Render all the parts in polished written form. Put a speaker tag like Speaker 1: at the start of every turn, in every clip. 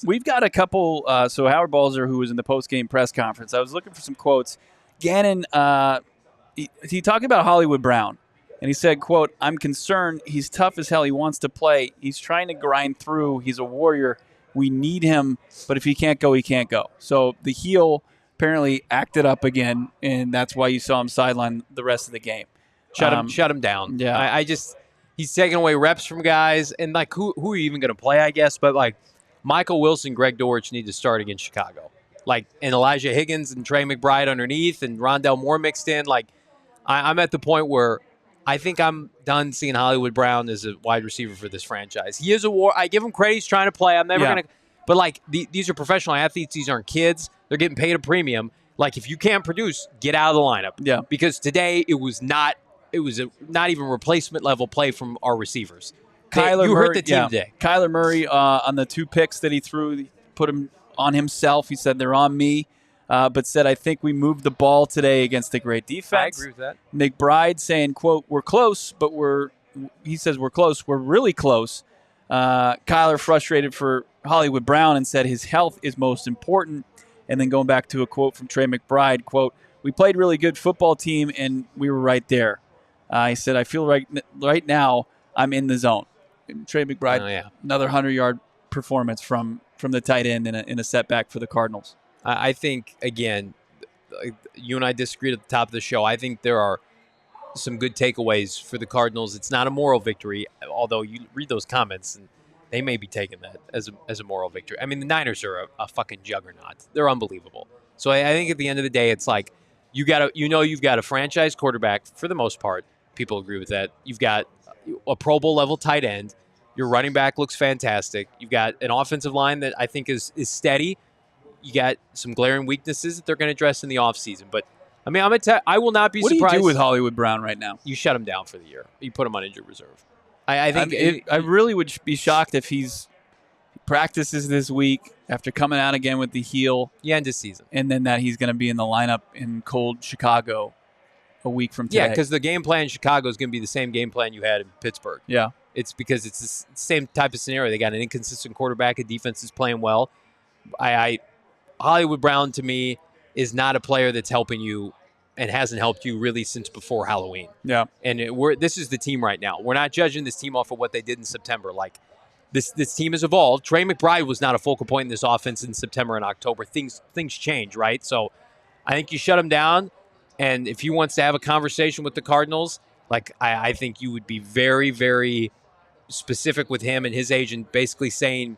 Speaker 1: We've got a couple. So Howard Balzer, who was in the post-game press conference, I was looking for some quotes. Gannon, he talked about Hollywood Brown, and he said, quote, "I'm concerned. He's tough as hell. He wants to play. He's trying to grind through. He's a warrior. We need him, but if he can't go, he can't go." So the heel apparently acted up again, and that's why you saw him sideline the rest of the game.
Speaker 2: Shut him down.
Speaker 1: Yeah.
Speaker 2: I just he's taking away reps from guys, and like who are you even going to play? I guess, but like Michael Wilson, Greg Dortch need to start against Chicago. Like, and Elijah Higgins and Trey McBride underneath, and Rondell Moore mixed in. Like, I'm at the point where I think I'm done seeing Hollywood Brown as a wide receiver for this franchise. He is a war. I give him credit. He's trying to play. I'm never going to. But, like, these are professional athletes. These aren't kids. They're getting paid a premium. Like, if you can't produce, get out of the lineup.
Speaker 1: Yeah.
Speaker 2: Because today it was not even replacement level play from our receivers. You hurt the team today.
Speaker 1: Kyler Murray, on the 2 picks that he threw, put him on himself. He said, "They're on me," but said, "I think we moved the ball today against a great defense."
Speaker 2: I agree with that.
Speaker 1: McBride saying, quote, "We're close, but he says we're close. We're really close." Kyler frustrated for Hollywood Brown and said his health is most important. And then going back to a quote from Trey McBride, quote, "We played really good football team, and we were right there." He said, "I feel right now I'm in the zone." And Trey McBride, another 100-yard performance from the tight end in a setback for the Cardinals.
Speaker 2: I think, again, you and I disagreed at the top of the show. I think there are some good takeaways for the Cardinals. It's not a moral victory, although you read those comments and they may be taking that as a moral victory. I mean, the Niners are a fucking juggernaut. They're unbelievable. So I think at the end of the day, it's like you've got a franchise quarterback for the most part. People agree with that. You've got a Pro Bowl level tight end. Your running back looks fantastic. You've got an offensive line that I think is steady. You got some glaring weaknesses that they're going to address in the offseason. But, I mean, I will not be surprised.
Speaker 1: What do you do with Hollywood Brown right now?
Speaker 2: You shut him down for the year. You put him on injured reserve. I think
Speaker 1: I really would be shocked if he practices this week after coming out again with the heel.
Speaker 2: End of season.
Speaker 1: And then that he's going to be in the lineup in cold Chicago a week from today.
Speaker 2: Yeah, because the game plan in Chicago is going to be the same game plan you had in Pittsburgh.
Speaker 1: Yeah.
Speaker 2: It's because it's the same type of scenario. They got an inconsistent quarterback. A defense is playing well. Hollywood Brown, to me, is not a player that's helping you and hasn't helped you really since before Halloween.
Speaker 1: Yeah.
Speaker 2: And this is the team right now. We're not judging this team off of what they did in September. Like, this team has evolved. Trey McBride was not a focal point in this offense in September and October. Things change, right? So I think you shut him down. And if he wants to have a conversation with the Cardinals, like I think you would be very, very specific with him and his agent, basically saying,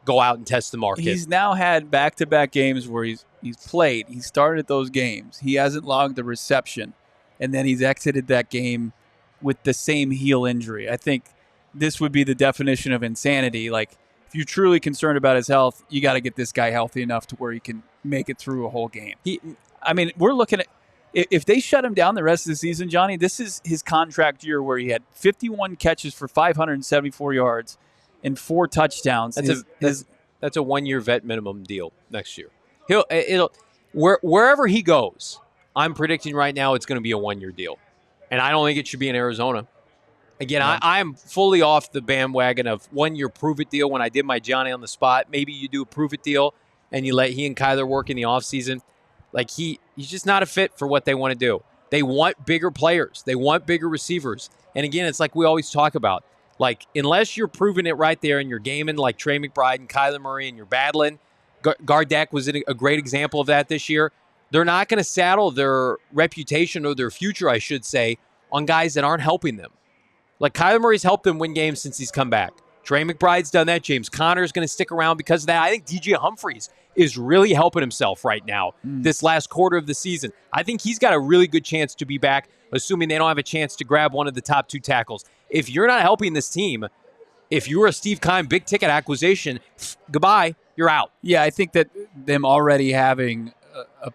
Speaker 2: go out and test the market.
Speaker 1: He's now had back-to-back games where he's played. He started those games. He hasn't logged a reception, and then he's exited that game with the same heel injury. I think this would be the definition of insanity. Like, if you're truly concerned about his health, you got to get this guy healthy enough to where he can make it through a whole game. We're looking at, if they shut him down the rest of the season, Johnny, this is his contract year where he had 51 catches for 574 yards and 4 touchdowns.
Speaker 2: That's a 1-year vet minimum deal next year. Wherever he goes, I'm predicting right now it's going to be a 1-year deal. And I don't think it should be in Arizona. Again, I'm fully off the bandwagon of 1-year prove-it deal. When I did my Johnny on the spot, maybe you do a prove-it deal and you let he and Kyler work in the offseason. Like, he's just not a fit for what they want to do. They want bigger players. They want bigger receivers. And again, it's like we always talk about. Like, unless you're proving it right there and you're gaming like Trey McBride and Kyler Murray and you're battling, Gardeck was a great example of that this year. They're not going to saddle their reputation or their future, I should say, on guys that aren't helping them. Like, Kyler Murray's helped them win games since he's come back. Trey McBride's done that. James Conner's going to stick around because of that. I think DJ Humphries is really helping himself right now this last quarter of the season. I think he's got a really good chance to be back, assuming they don't have a chance to grab one of the top 2 tackles. If you're not helping this team, if you're a Steve Keim big-ticket acquisition, goodbye, you're out.
Speaker 1: Yeah, I think that them already having a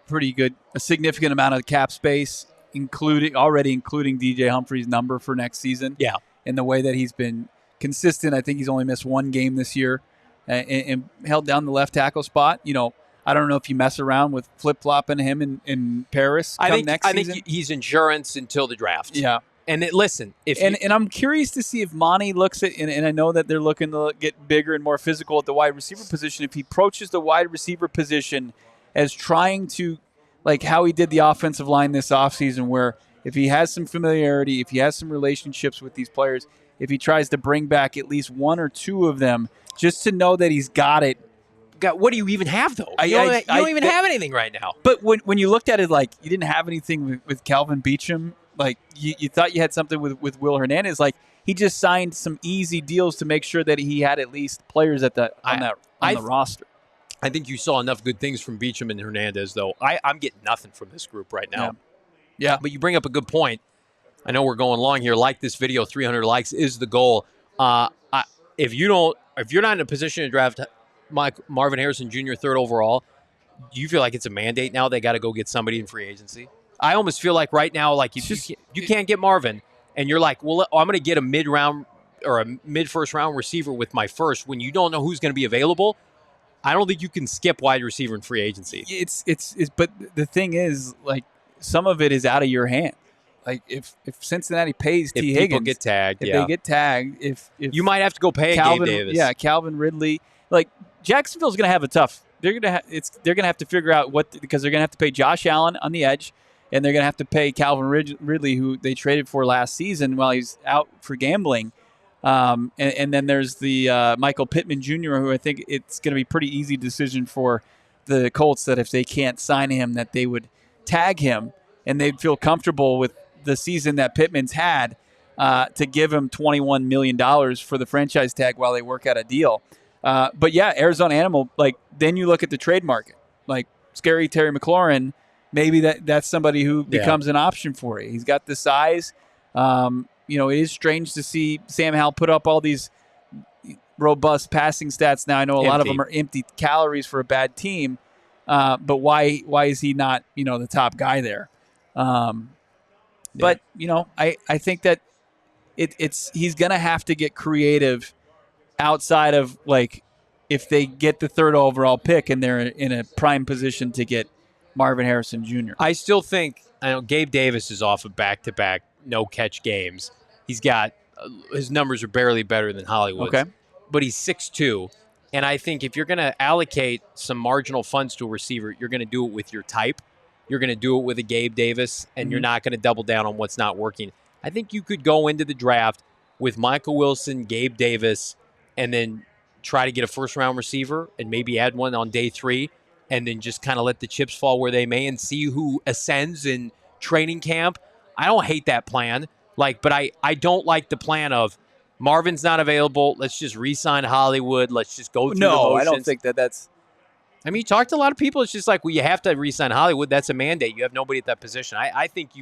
Speaker 1: significant amount of cap space, including DJ Humphries' number for next season.
Speaker 2: Yeah.
Speaker 1: And the way that he's been consistent. I think he's only missed 1 game this year and held down the left tackle spot. You know, I don't know if you mess around with flip-flopping him in Paris next season.
Speaker 2: I think he's insurance until the draft.
Speaker 1: Yeah.
Speaker 2: listen,
Speaker 1: and I'm curious to see if Monty looks at, and I know that they're looking to get bigger and more physical at the wide receiver position. If he approaches the wide receiver position as trying to, like how he did the offensive line this offseason, where if he has some familiarity, if he has some relationships with these players, if he tries to bring back at least one or two of them, just to know that he's got it.
Speaker 2: What do you even have, though? You don't even have anything right now.
Speaker 1: But when you looked at it, like, you didn't have anything with Calvin Beachum. Like, you thought you had something with Will Hernandez. Like, he just signed some easy deals to make sure that he had at least players on the roster.
Speaker 2: I think you saw enough good things from Beachum and Hernandez, though. I'm getting nothing from this group right now.
Speaker 1: Yeah.
Speaker 2: But you bring up a good point. I know we're going long here. Like this video, 300 likes is the goal. If you're not in a position to draft Marvin Harrison Jr. third overall, do you feel like it's a mandate now? They got to go get somebody in free agency. I almost feel like right now, like you can't get Marvin, and you're like, well, I'm going to get a mid-round or a mid-first round receiver with my first. When you don't know who's going to be available, I don't think you can skip wide receiver in free agency.
Speaker 1: But the thing is, like, some of it is out of your hand. Like, if Cincinnati pays T. Higgins,
Speaker 2: people get tagged,
Speaker 1: if they get tagged, if
Speaker 2: you might have to go pay Gabe Davis.
Speaker 1: Yeah, Calvin Ridley. Like, Jacksonville's going to have a tough. They're going to have to figure out because they're going to have to pay Josh Allen on the edge, and they're going to have to pay Calvin Ridley, who they traded for last season while he's out for gambling. And then there's the Michael Pittman Jr., who I think it's going to be a pretty easy decision for the Colts that if they can't sign him, that they would tag him, and they'd feel comfortable with the season that Pittman's had to give him $21 million for the franchise tag while they work out a deal. But yeah, Arizona Animal, like, then you look at the trade market, like Scary Terry McLaurin, maybe that's somebody who becomes an option for you. He's got the size. It is strange to see Sam Howell put up all these robust passing stats. Now I know a lot of them are empty calories for a bad team, but why is he not, the top guy there? But I think that he's gonna have to get creative outside of, like, if they get the third overall pick and they're in a prime position to get Marvin Harrison Jr.
Speaker 2: I still think, Gabe Davis is off of back-to-back no-catch games. He's got his numbers are barely better than Hollywood's.
Speaker 1: Okay.
Speaker 2: But he's 6'2", and I think if you're going to allocate some marginal funds to a receiver, you're going to do it with your type. You're going to do it with a Gabe Davis, and you're not going to double down on what's not working. I think you could go into the draft with Michael Wilson, Gabe Davis, and then try to get a first-round receiver and maybe add one on day 3, and then just kind of let the chips fall where they may and see who ascends in training camp. I don't hate that plan. But I don't like the plan of Marvin's not available. Let's just re-sign Hollywood. Let's just go through the motions.
Speaker 1: I don't think that's.
Speaker 2: I mean, you talk to a lot of people. It's just like, well, you have to re-sign Hollywood. That's a mandate. You have nobody at that position. I think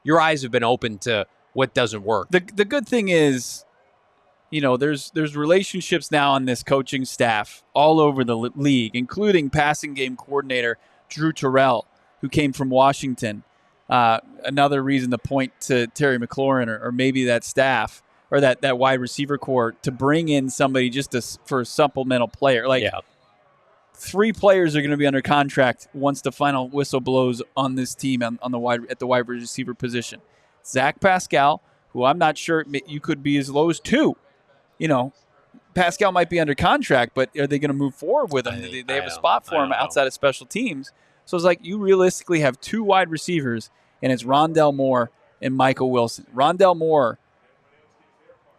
Speaker 2: your eyes have been open to what doesn't work.
Speaker 1: The good thing is, there's relationships now on this coaching staff all over the league, including passing game coordinator Drew Terrell, who came from Washington. Another reason to point to Terry McLaurin or maybe that staff or that wide receiver core to bring in somebody just for a supplemental player. 3 players are going to be under contract once the final whistle blows on this team at the wide receiver position. Zach Pascal, who I'm not sure you could be as low as 2. Pascal might be under contract, but are they going to move forward with him? They have a spot for him outside of special teams. So it's like you realistically have 2 wide receivers, and it's Rondell Moore and Michael Wilson. Rondell Moore,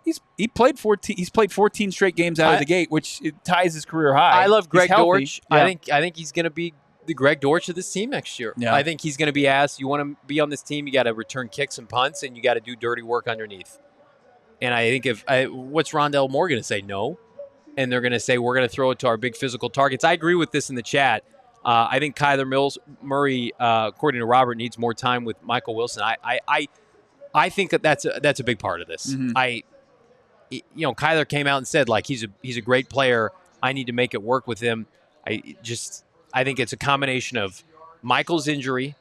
Speaker 1: he's played 14 straight games out of the gate, which ties his career high.
Speaker 2: I love Greg Dortch.
Speaker 1: Yeah.
Speaker 2: I think he's going to be the Greg Dortch of this team next year.
Speaker 1: Yeah.
Speaker 2: I think he's going to be asked, you want to be on this team, you got to return kicks and punts, and you got to do dirty work underneath. And I think what's Rondell Moore going to say? No. And they're going to say, we're going to throw it to our big physical targets. I agree with this in the chat. I think Kyler Murray, according to Robert, needs more time with Michael Wilson. I think that's a big part of this. Kyler came out and said, like, he's a great player. I need to make it work with him. I think it's a combination of Michael's injury,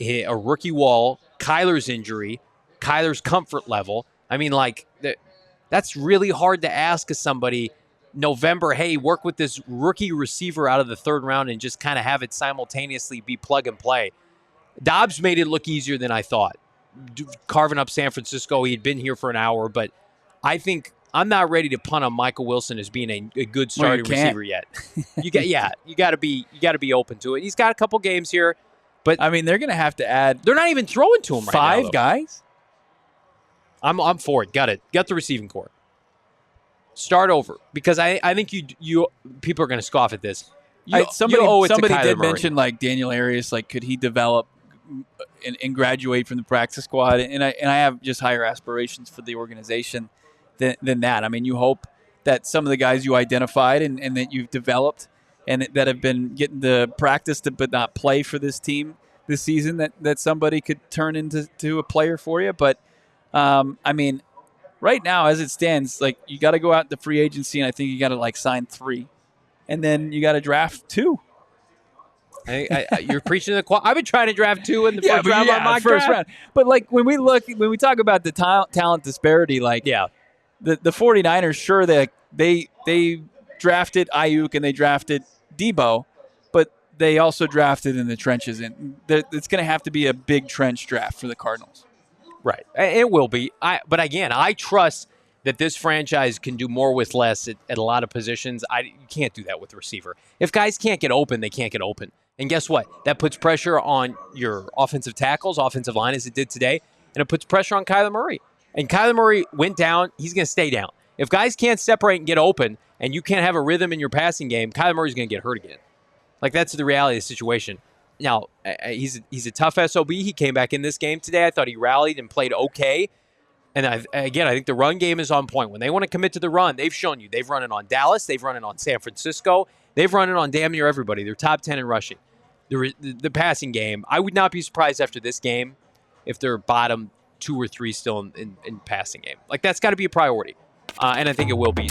Speaker 2: a rookie wall, Kyler's injury, Kyler's comfort level. I mean, that's really hard to ask of somebody. November, hey, work with this rookie receiver out of the 3rd round and just kind of have it simultaneously be plug and play. Dobbs made it look easier than I thought. carving up San Francisco. He had been here for an hour, but I think I'm not ready to punt on Michael Wilson as being a good starting receiver yet. You got to be open to it. He's got a couple games here, but
Speaker 1: I mean, they're going to have to add.
Speaker 2: They're not even throwing to him right now.
Speaker 1: 5 guys.
Speaker 2: I'm for it. Got the receiving core. Start over, because I think you people are going to scoff at this.
Speaker 1: Somebody did mention like Daniel Arias, like could he develop and graduate from the practice squad? And I have just higher aspirations for the organization than that. I mean, you hope that some of the guys you identified and that you've developed and that have been getting the practice but not play for this team this season, that somebody could turn into a player for you. But I mean, right now, as it stands, like you got to go out the free agency, and I think you got to like sign 3, and then you got to draft 2.
Speaker 2: You're preaching the I've been trying to draft 2 in the first round on my
Speaker 1: first round. But like when we talk about the talent disparity, like the 49ers, sure they drafted Ayuk and they drafted Debo, but they also drafted in the trenches, and it's going to have to be a big trench draft for the Cardinals.
Speaker 2: Right. It will be. But again, I trust that this franchise can do more with less at a lot of positions. You can't do that with receiver. If guys can't get open, they can't get open. And guess what? That puts pressure on your offensive tackles, offensive line, as it did today, and it puts pressure on Kyler Murray. And Kyler Murray went down. He's going to stay down. If guys can't separate and get open, and you can't have a rhythm in your passing game, Kyler Murray's going to get hurt again. Like, that's the reality of the situation. Now, he's a tough SOB. He came back in this game today. I thought he rallied and played okay. And I think the run game is on point. When they want to commit to the run, they've shown you. They've run it on Dallas. They've run it on San Francisco. They've run it on damn near everybody. They're top 10 in rushing. The passing game, I would not be surprised after this game if they're bottom 2 or 3 still in passing game. Like, that's got to be a priority. And I think it will be.